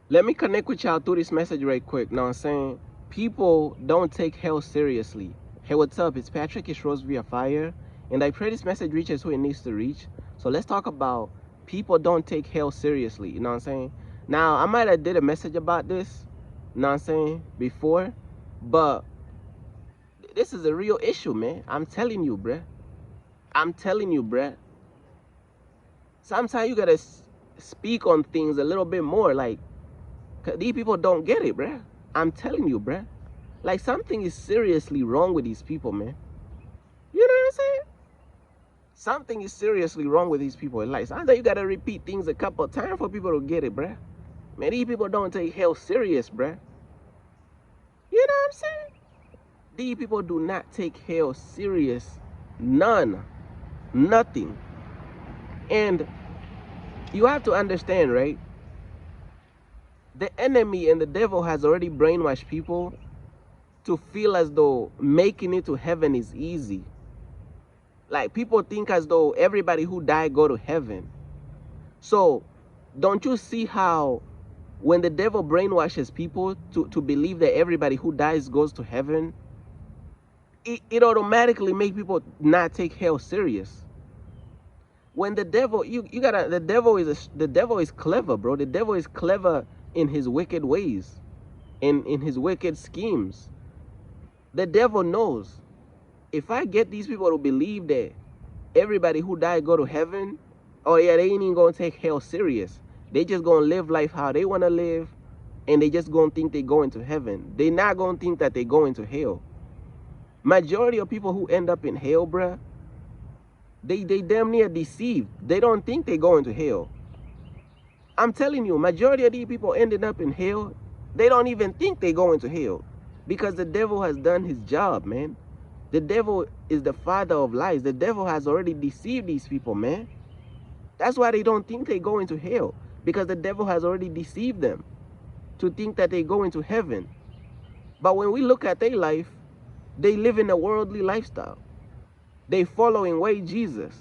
Let me connect with y'all through this message right quick. Know what I'm saying? People don't take hell seriously. Hey, what's up? It's Patrick. It's Rose via Fire. And I pray this message reaches who it needs to reach. So let's talk about people don't take hell seriously. You know what I'm saying? Now, I might have did a message about this, you know what I'm saying, before. But this is a real issue, man. I'm telling you, bruh. I'm telling you, bruh. Sometimes you gotta speak on things a little bit more. Like, these people don't get it, bruh. I'm telling you, bruh. Like, something is seriously wrong with these people, man. You know what I'm saying? Something is seriously wrong with these people. Like, sometimes you gotta repeat things a couple of times for people to get it, bruh. Man, these people don't take hell serious, bruh. You know what I'm saying? These people do not take hell serious. None. Nothing. And you have to understand, right? The enemy and the devil has already brainwashed people to feel as though making it to heaven is easy. Like, people think as though everybody who died go to heaven. So don't you see how when the devil brainwashes people to believe that everybody who dies goes to heaven, it automatically makes people not take hell serious. When the devil, you gotta, the devil is clever, bro. The devil is clever in his wicked ways, in his wicked schemes. The devil knows, if I get these people to believe that everybody who died go to heaven, oh yeah, they ain't even gonna take hell serious. They just gonna live life how they wanna live, and they just gonna think they going to heaven. They not gonna think that they going to hell. Majority of people who end up in hell, bruh, they damn near deceived. They don't think they going to hell. I'm telling you, majority of these people ending up in hell, they don't even think they going to hell, because the devil has done his job, man. The devil is the father of lies. The devil has already deceived these people, man. That's why they don't think they go into hell, because the devil has already deceived them to think that they go into heaven. But when we look at their life, they live in a worldly lifestyle. They following way Jesus.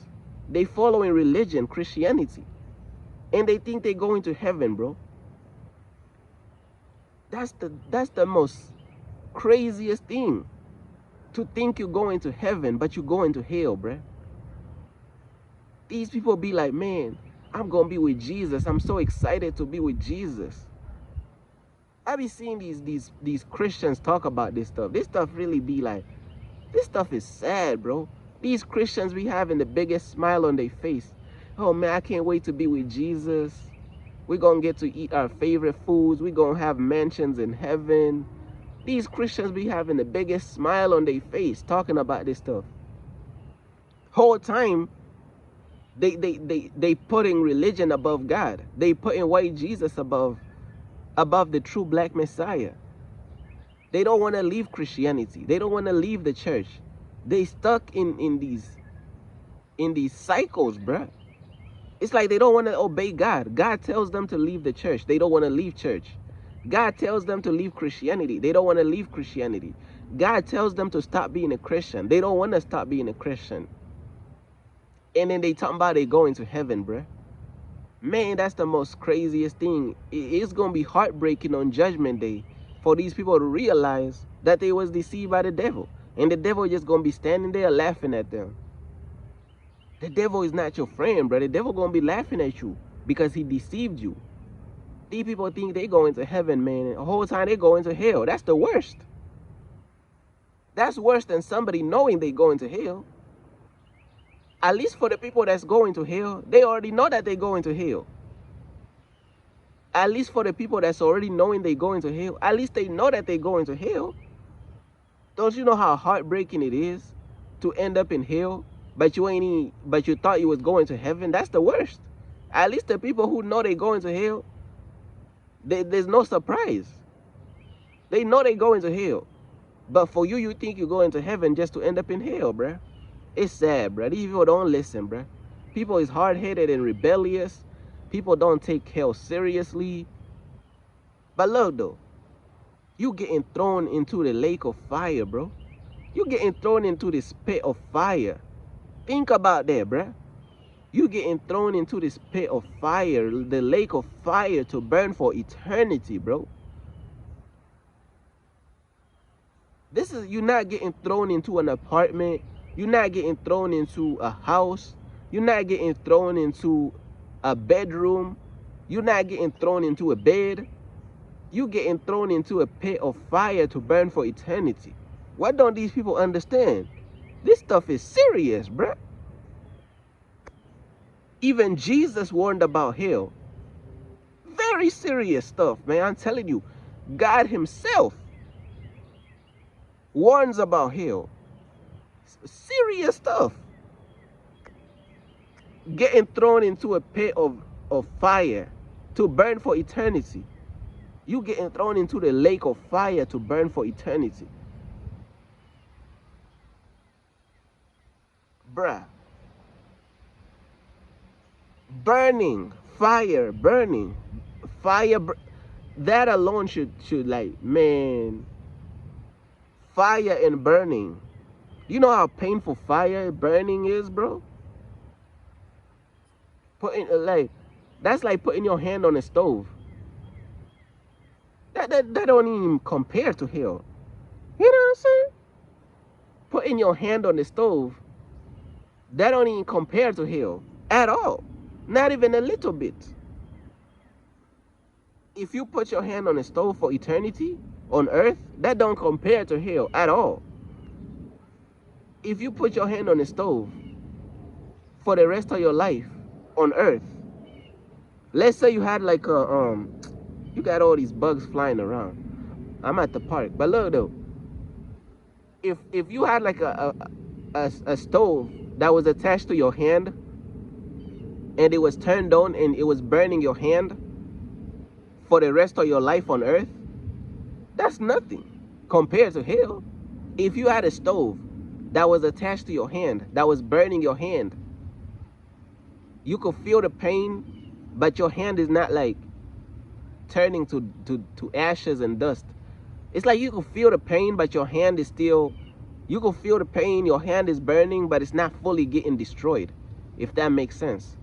They following religion, Christianity. And they think they go into heaven, bro. That's the most craziest thing. To think you go into heaven, but you go into hell, bruh. These people be like, man, I'm gonna be with Jesus. I'm so excited to be with Jesus. I be seeing these Christians talk about this stuff. This stuff really be like, this stuff is sad, bro. These Christians be having the biggest smile on their face. Oh man, I can't wait to be with Jesus. We're gonna get to eat our favorite foods. We're gonna have mansions in heaven. These Christians be having the biggest smile on their face talking about this stuff. Whole time, they putting religion above God. They putting white Jesus above the true black Messiah. They don't want to leave Christianity. They don't want to leave the church. They stuck in these cycles, bruh. It's like they don't want to obey God. God tells them to leave the church. They don't want to leave church. God tells them to leave Christianity. They don't want to leave Christianity. God tells them to stop being a Christian. They don't want to stop being a Christian. And then they talking about they going to heaven, bruh. Man, that's the most craziest thing. It's going to be heartbreaking on Judgment Day for these people to realize that they was deceived by the devil. And the devil just going to be standing there laughing at them. The devil is not your friend, bro. The devil going to be laughing at you because he deceived you. These people think they going to heaven, man. And the whole time they go into hell. That's the worst. That's worse than somebody knowing they going to hell. At least for the people that's going to hell, they already know that they going to hell. At least for the people that's already knowing they going to hell, at least they know that they going to hell. Don't you know how heartbreaking it is to end up in hell, but you thought you was going to heaven? That's the worst. At least the people who know they going to hell, there's no surprise. They know they going to hell. But for you, you think you're going to heaven just to end up in hell, bruh. It's sad, bruh. These people don't listen, bruh. People is hard-headed and rebellious. People don't take hell seriously. But look, though. You getting thrown into the lake of fire, bro. You getting thrown into this pit of fire. Think about that, bruh. You getting thrown into this pit of fire, the lake of fire, to burn for eternity, bro. You're not getting thrown into an apartment. You're not getting thrown into a house. You're not getting thrown into a bedroom. You're not getting thrown into a bed. You're getting thrown into a pit of fire to burn for eternity. What don't these people understand? This stuff is serious, bro. Even Jesus warned about hell. Very serious stuff, man. I'm telling you, God himself warns about hell. Serious stuff. Getting thrown into a pit of fire to burn for eternity. You getting thrown into the lake of fire to burn for eternity. Bruh. Burning, fire, burning, fire. That alone should like, man, fire and burning. You know how painful fire burning is, bro? That's like putting your hand on a stove. That don't even compare to hell. You know what I'm saying? Putting your hand on the stove, that don't even compare to hell at all. Not even a little bit. If you put your hand on a stove for eternity on earth, that don't compare to hell at all. If you put your hand on a stove for the rest of your life on earth, let's say you had like a you got all these bugs flying around. I'm at the park, but look though, if you had like a stove that was attached to your hand and it was turned on and it was burning your hand for the rest of your life on earth, that's nothing compared to hell. If you had a stove that was attached to your hand that was burning your hand, you could feel the pain, but your hand is not like turning to ashes and dust. It's like you can feel the pain, but your hand is still, you can feel the pain, your hand is burning, but it's not fully getting destroyed, if that makes sense.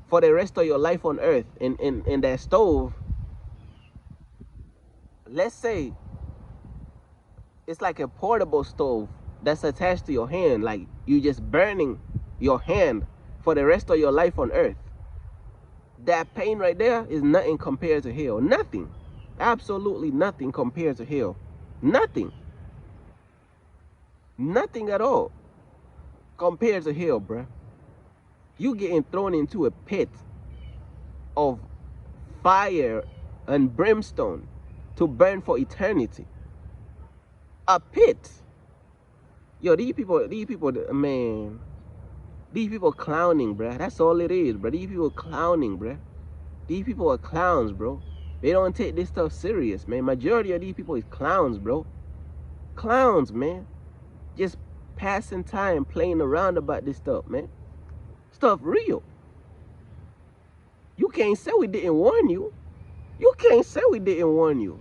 For the rest of your life on earth, in that stove, let's say it's like a portable stove that's attached to your hand, like you just burning your hand for the rest of your life on earth. That pain right there is nothing compared to hell. Nothing. Absolutely nothing compared to hell. Nothing. Nothing at all compared to hell, bruh. You getting thrown into a pit of fire and brimstone to burn for eternity. A pit. Yo, these people, man, these people clowning, bruh. That's all it is, bruh. These people clowning, bruh. These people are clowns, bro. They don't take this stuff serious, man. Majority of these people is clowns, bro. Clowns, man. Just passing time, playing around about this stuff, man. Stuff real. You can't say we didn't warn you. You can't say we didn't warn you.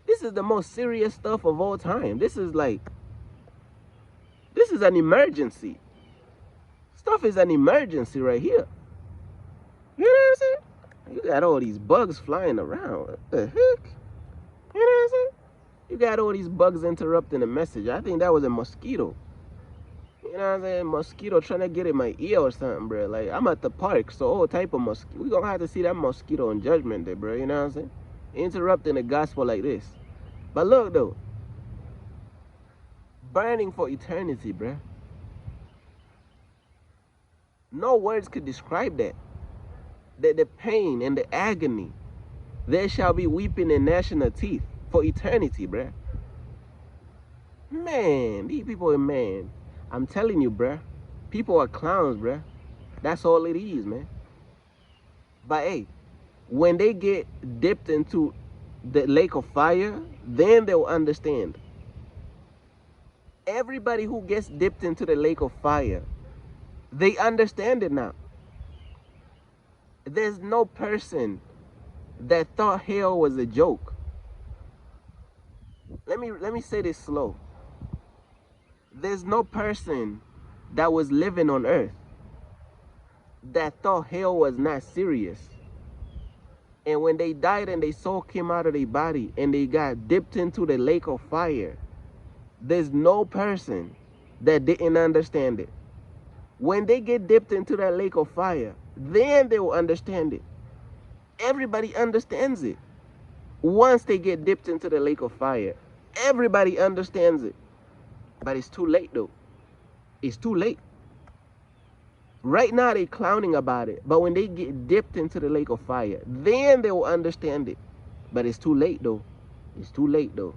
This is the most serious stuff of all time. This is an emergency. Stuff is an emergency right here. You know what I'm saying? You got all these bugs flying around. What the heck? You know what I'm saying? You got all these bugs interrupting the message. I think that was a mosquito. You know what I'm saying? Mosquito trying to get in my ear or something, bro. Like, I'm at the park, so all type of mosquito. We gonna have to see that mosquito on Judgment Day, bro. You know what I'm saying? Interrupting the gospel like this. But look, though. Burning for eternity, bro. No words could describe that. The pain and the agony. There shall be weeping and gnashing of teeth for eternity, bruh. Man, these people are, man, I'm telling you, bruh. People are clowns, bruh. That's all it is, man. But hey, when they get dipped into the lake of fire, then they'll understand. Everybody who gets dipped into the lake of fire, they understand it now. There's no person that thought hell was a joke. Let me say this slow. There's no person that was living on earth that thought hell was not serious. And when they died and their soul came out of their body and they got dipped into the lake of fire, there's no person that didn't understand it. When they get dipped into that lake of fire, then they will understand it. Everybody understands it. Once they get dipped into the lake of fire, everybody understands it. But it's too late though. It's too late. Right now they clowning about it, but when they get dipped into the lake of fire, then they will understand it. But it's too late though. It's too late though.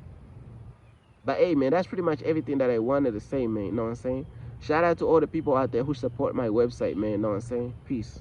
But hey man, that's pretty much everything that I wanted to say, man. You know what I'm saying? Shout out to all the people out there who support my website, man. You know what I'm saying? Peace.